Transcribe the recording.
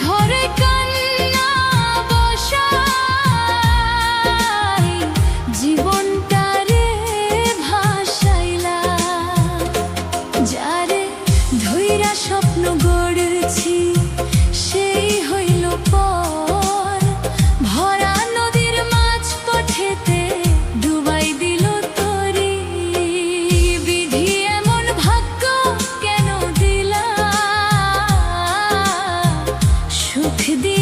ঘরে কান্না বসাই জীবনটারে ভাসাইলা, যারে ধইরা স্বপ্ন গড়েছি সেই হইল পর, ভরা নদীর মাছ পথেতে ডুবাই দিল তরি। বিধি এমন ভাগ্য কেন দিলা, সুখ দিয়ে